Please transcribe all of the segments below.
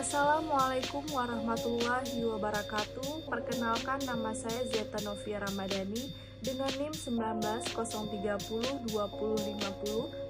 Assalamualaikum warahmatullahi wabarakatuh. Perkenalkan, nama saya Zeta Novia Ramadhani dengan NIM 1903020050,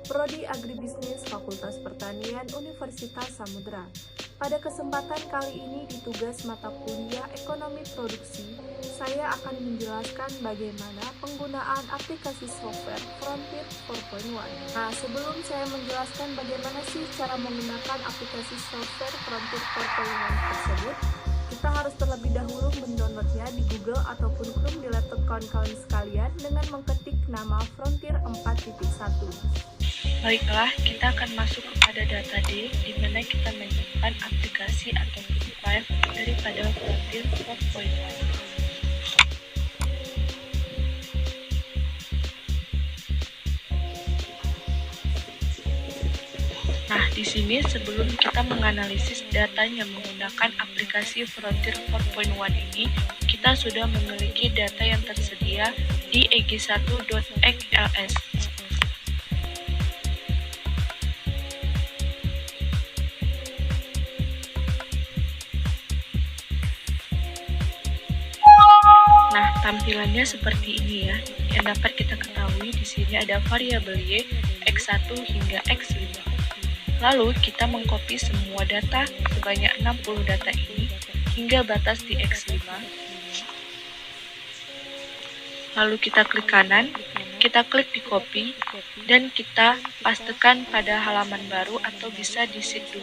Prodi Agribisnis Fakultas Pertanian Universitas Samudra. Pada kesempatan kali ini di tugas mata kuliah Ekonomi Produksi, saya akan menjelaskan bagaimana penggunaan aplikasi software Frontier 4.1. Nah, sebelum saya menjelaskan bagaimana sih cara menggunakan aplikasi software Frontier 4.1 tersebut, kita harus terlebih dahulu mendownloadnya di Google ataupun Chrome di laptop kawan-kawan sekalian dengan mengetik nama Frontier 4.1. Baiklah, kita akan masuk kepada data D, di mana kita menyimpan aplikasi atau file daripada Frontier 4.1. Nah, di sini sebelum kita menganalisis datanya menggunakan aplikasi Frontier 4.1 ini, kita sudah memiliki data yang tersedia di eg1.xls. Nah, tampilannya seperti ini ya. Yang dapat kita ketahui di sini ada variabel Y, X1 hingga X5. Lalu kita mengcopy semua data sebanyak 60 data ini hingga batas di X5. Lalu kita klik kanan, kita klik di copy, dan kita pastekan pada halaman baru atau bisa di sheet 2.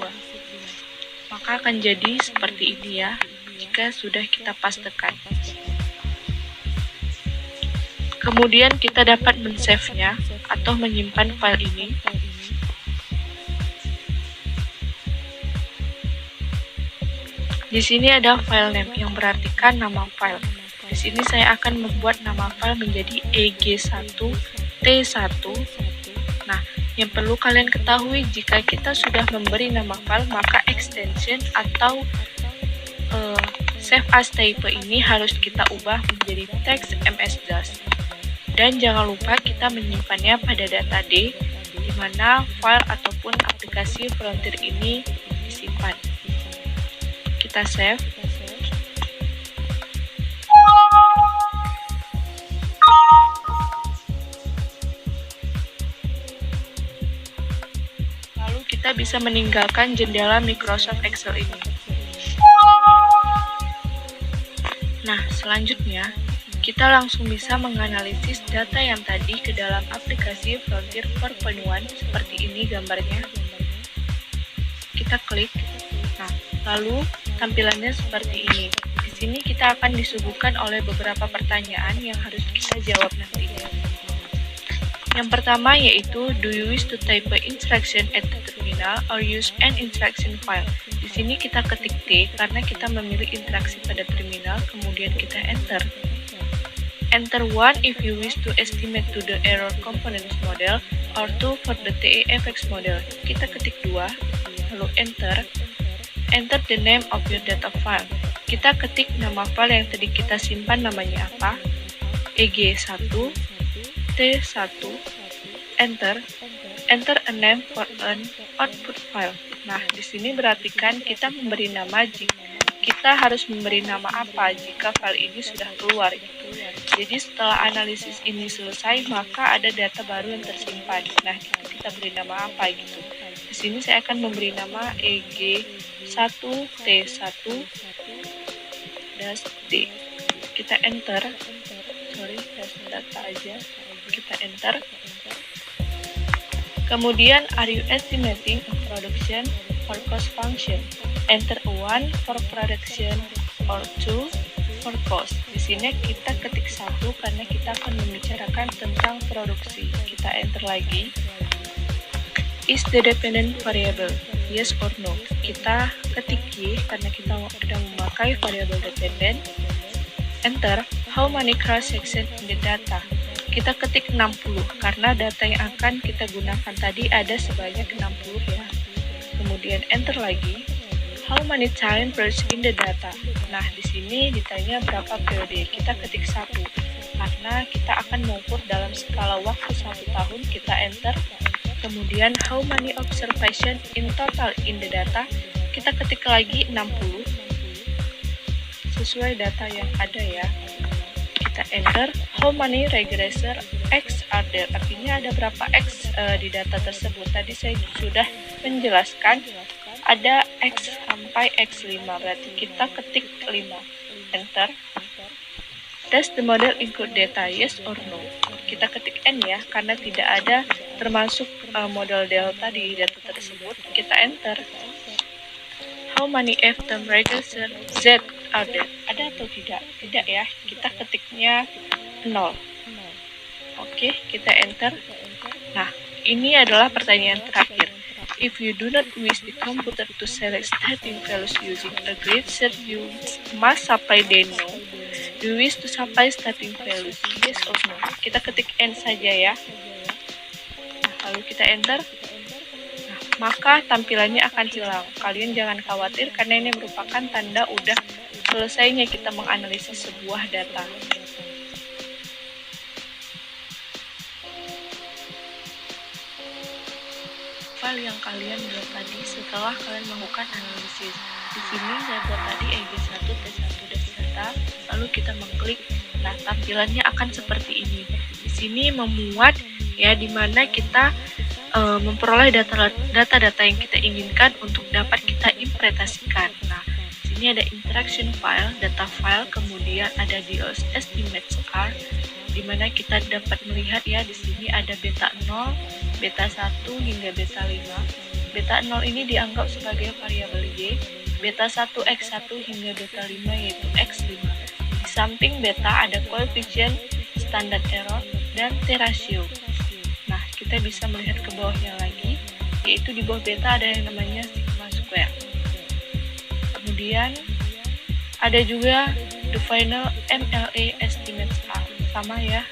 Maka akan jadi seperti ini ya, jika sudah kita pastekan. Kemudian kita dapat men-save-nya atau menyimpan file ini. Di sini ada file name yang berartikan nama file. Di sini saya akan membuat nama file menjadi eg1t1. Nah, yang perlu kalian ketahui, jika kita sudah memberi nama file, maka extension atau save as type ini harus kita ubah menjadi text ms-. Dan jangan lupa kita menyimpannya pada data D, di mana file ataupun aplikasi Frontier ini disimpan. Kita save. Lalu kita bisa meninggalkan jendela Microsoft Excel ini. Nah, selanjutnya kita langsung bisa menganalisis data yang tadi ke dalam aplikasi Frontier 4.1 seperti ini gambarnya. Kita klik. Nah, lalu tampilannya seperti ini. Di sini kita akan disuguhkan oleh beberapa pertanyaan yang harus kita jawab nanti. Yang pertama yaitu, do you wish to type instruction at the terminal or use an instruction file? Di sini kita ketik T karena kita memilih interaksi pada terminal, kemudian kita enter. Enter 1 if you wish to estimate to the error components model or 2 for the TEFX model. Kita ketik 2, lalu enter. Enter the name of your data file. Kita ketik nama file yang tadi kita simpan namanya apa. eg1, t1, enter. Enter a name for an output file. Nah, di sini berartikan kita memberi nama kita harus memberi nama apa jika file ini sudah keluar gitu. Jadi setelah analisis ini selesai, maka ada data baru yang tersimpan. Nah, kita beri nama apa gitu. Di sini saya akan memberi nama eg1t1-d. Kita enter. Data aja. Kita enter. Kemudian, are you estimating a production or cost function? Enter 1 for production or 2 for cost. Di sini kita ketik 1 karena kita akan membicarakan tentang produksi. Kita enter lagi. Is the dependent variable yes or no? Kita ketik Y karena kita sedang memakai variable dependent. Enter. How many cross section in the data? Kita ketik 60 karena data yang akan kita gunakan tadi ada sebanyak 60 ya. Kemudian enter lagi. How many time periods in the data? Nah, di sini ditanya berapa periode. Kita ketik 1 karena kita akan mengukur dalam skala waktu 1 tahun. Kita enter. Kemudian how many observation in total in the data? kita ketik lagi 60 sesuai data yang ada ya. Kita enter how many regressor X are there, artinya ada berapa X di data tersebut. Tadi saya sudah menjelaskan ada X sampai X5, berarti kita ketik 5, enter. Does the model include data, yes or no? Kita ketik N ya, karena tidak ada termasuk model delta di data tersebut. Kita enter. How many F-term regressor Z are there? Ada atau tidak? Tidak ya, kita ketiknya 0. Oke, kita enter. Nah, ini adalah pertanyaan terakhir. If you do not wish the computer to select starting values using a grid set, you must supply the no. Do you wish to supply starting values, yes or no? Kita ketik N saja ya. Nah, lalu kita enter. Nah, maka tampilannya akan hilang. Kalian jangan khawatir karena ini merupakan tanda udah selesainya kita menganalisis sebuah data. File yang kalian buat tadi setelah kalian melakukan analisis. Di sini saya buat tadi EG1, T1 data, lalu kita mengklik. Nah, tampilannya akan seperti ini. Di sini memuat ya, dimana kita memperoleh data-data yang kita inginkan untuk dapat kita interpretasikan. Nah, di sini ada interaction file, data file, kemudian ada DOS estimates R, di mana kita dapat melihat ya, di sini ada beta 0, beta 1 hingga beta 5. Beta 0 ini dianggap sebagai variabel Y, beta 1 X1 hingga beta 5 yaitu X5. Di samping beta ada koefisien, standard error, dan T-ratio. Nah, kita bisa melihat ke bawahnya lagi, yaitu di bawah beta ada yang namanya sigma square. Kemudian ada juga the final MLA estimates R. Sama ya,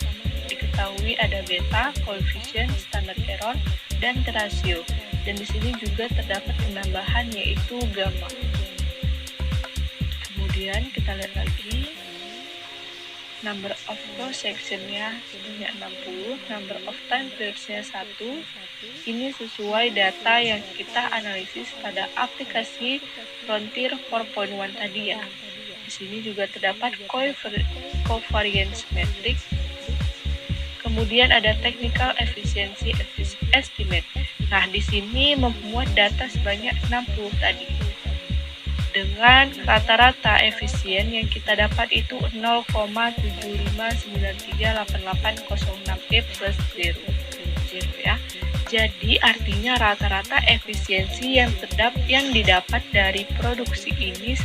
diketahui ada beta, koefisien, standard error, dan T-ratio. Dan di sini juga terdapat penambahan yaitu gamma. Kemudian kita lihat lagi number of row section-nya punya 60, number of time periods-nya 1. Ini sesuai data yang kita analisis pada aplikasi Frontier 4.1 tadi ya. Di sini juga terdapat covariance matrix. Kemudian ada technical efficiency estimate. Nah, di sini memuat data sebanyak 60 tadi. Dengan rata-rata efisien yang kita dapat itu 0,75938806 plus 0 ya. Jadi artinya rata-rata efisiensi yang didapat dari produksi ini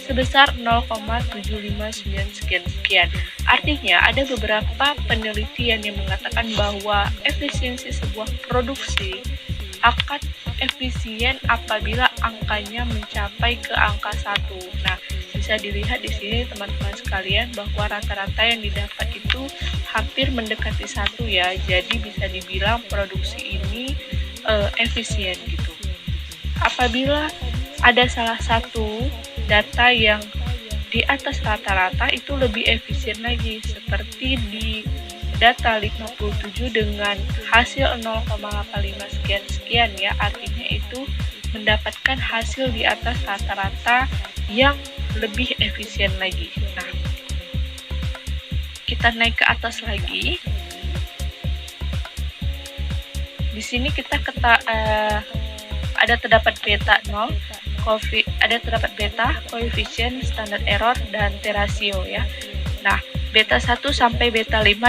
sebesar 0,759 sekian. Artinya ada beberapa penelitian yang mengatakan bahwa efisiensi sebuah produksi akan efisien apabila angkanya mencapai ke angka 1. Nah, bisa dilihat di sini teman-teman sekalian bahwa rata-rata yang didapat itu hampir mendekati 1 ya. Jadi bisa dibilang produksi ini efisien gitu. Apabila ada salah satu data yang di atas rata-rata itu lebih efisien lagi, seperti di data 57 dengan hasil 0,85 sekian ya, artinya itu mendapatkan hasil di atas rata-rata yang lebih efisien lagi. Nah, kita naik ke atas lagi. Di sini kita ada terdapat beta 0, ada terdapat beta, koefisien, standard error, dan T-ratio ya. Nah, beta 1 sampai beta 5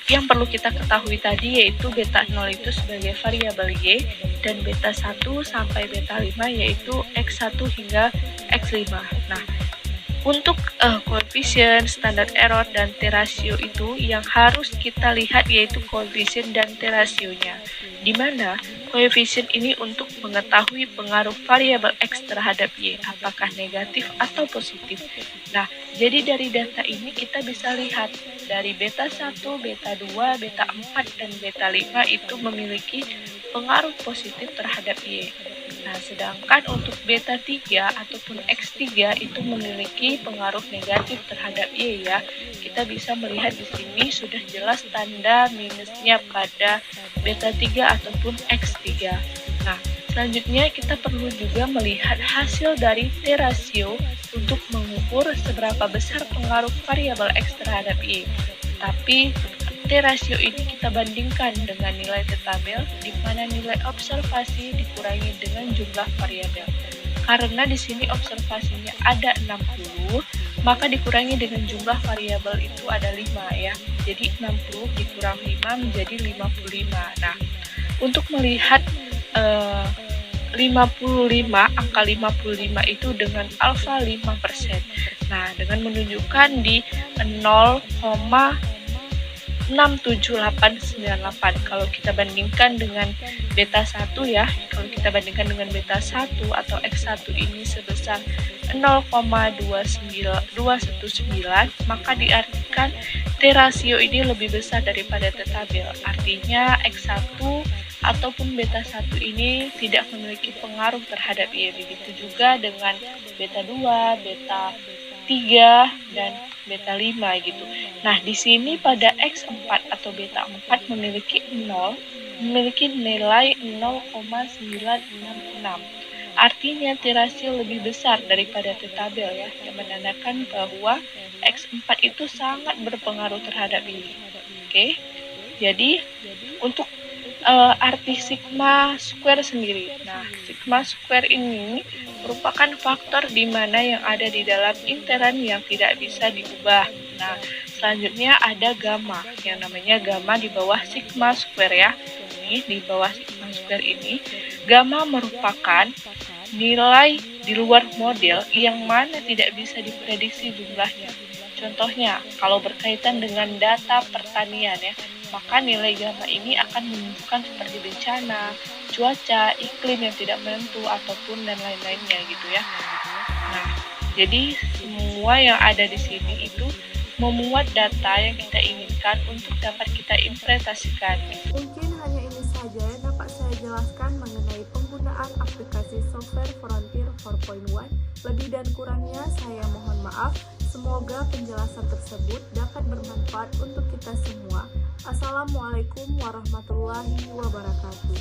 yang perlu kita ketahui tadi yaitu beta 0 itu sebagai variabel Y dan beta 1 sampai beta 5 yaitu X1 hingga X5. Nah, untuk koefisien, standard error, dan T-ratio itu yang harus kita lihat yaitu koefisien dan T-rasionya, di mana koefisien ini untuk mengetahui pengaruh variabel X terhadap Y, apakah negatif atau positif. Nah, jadi dari data ini kita bisa lihat dari beta 1, beta 2, beta 4, dan beta 5 itu memiliki pengaruh positif terhadap Y. Nah, sedangkan untuk beta 3 ataupun X3 itu memiliki pengaruh negatif terhadap Y ya. Kita bisa melihat di sini sudah jelas tanda minusnya pada beta 3 ataupun X3. Nah, Selanjutnya kita perlu juga melihat hasil dari T-ratio untuk mengukur seberapa besar pengaruh variabel X terhadap Y. Tapi T-ratio ini kita bandingkan dengan nilai T-tabel di mana nilai observasi dikurangi dengan jumlah variabel. Karena di sini observasinya ada 60, maka dikurangi dengan jumlah variabel itu ada 5 ya. Jadi 60 dikurang 5 menjadi 55. Nah, untuk melihat 55, angka 55 itu dengan alfa 5%. Nah, dengan menunjukkan di 0,67898. Kalau kita bandingkan dengan beta 1 ya, kalau kita bandingkan dengan beta 1 atau X1 ini sebesar 0,219, maka diartikan T-ratio ini lebih besar daripada T-tabel. Artinya X1 ataupun beta 1 ini tidak memiliki pengaruh terhadap Y. Begitu juga dengan beta 2, beta 3, dan beta 5 gitu. Nah, di sini pada X4 atau beta 4 memiliki nilai 0,966. Artinya T-ratio lebih besar daripada T-tabel ya, yang menandakan bahwa X4 itu sangat berpengaruh terhadap Y. Oke. Jadi untuk arti sigma square sendiri. Nah, sigma square ini merupakan faktor di mana yang ada di dalam interan yang tidak bisa diubah. Nah, selanjutnya ada gamma, yang namanya gamma di bawah sigma square ya. Ini di bawah sigma square ini, gamma merupakan nilai di luar model yang mana tidak bisa diprediksi jumlahnya. Contohnya, kalau berkaitan dengan data pertanian ya, maka nilai gamma ini akan menunjukkan seperti bencana, cuaca, iklim yang tidak menentu, ataupun dan lain-lainnya gitu ya. Nah, jadi semua yang ada di sini itu memuat data yang kita inginkan untuk dapat kita interpretasikan. Mungkin hanya ini saja yang dapat saya jelaskan mengenai penggunaan aplikasi software Frontier 4.1. Lebih dan kurangnya saya mohon maaf. Semoga penjelasan tersebut dapat bermanfaat untuk kita semua. Assalamualaikum warahmatullahi wabarakatuh.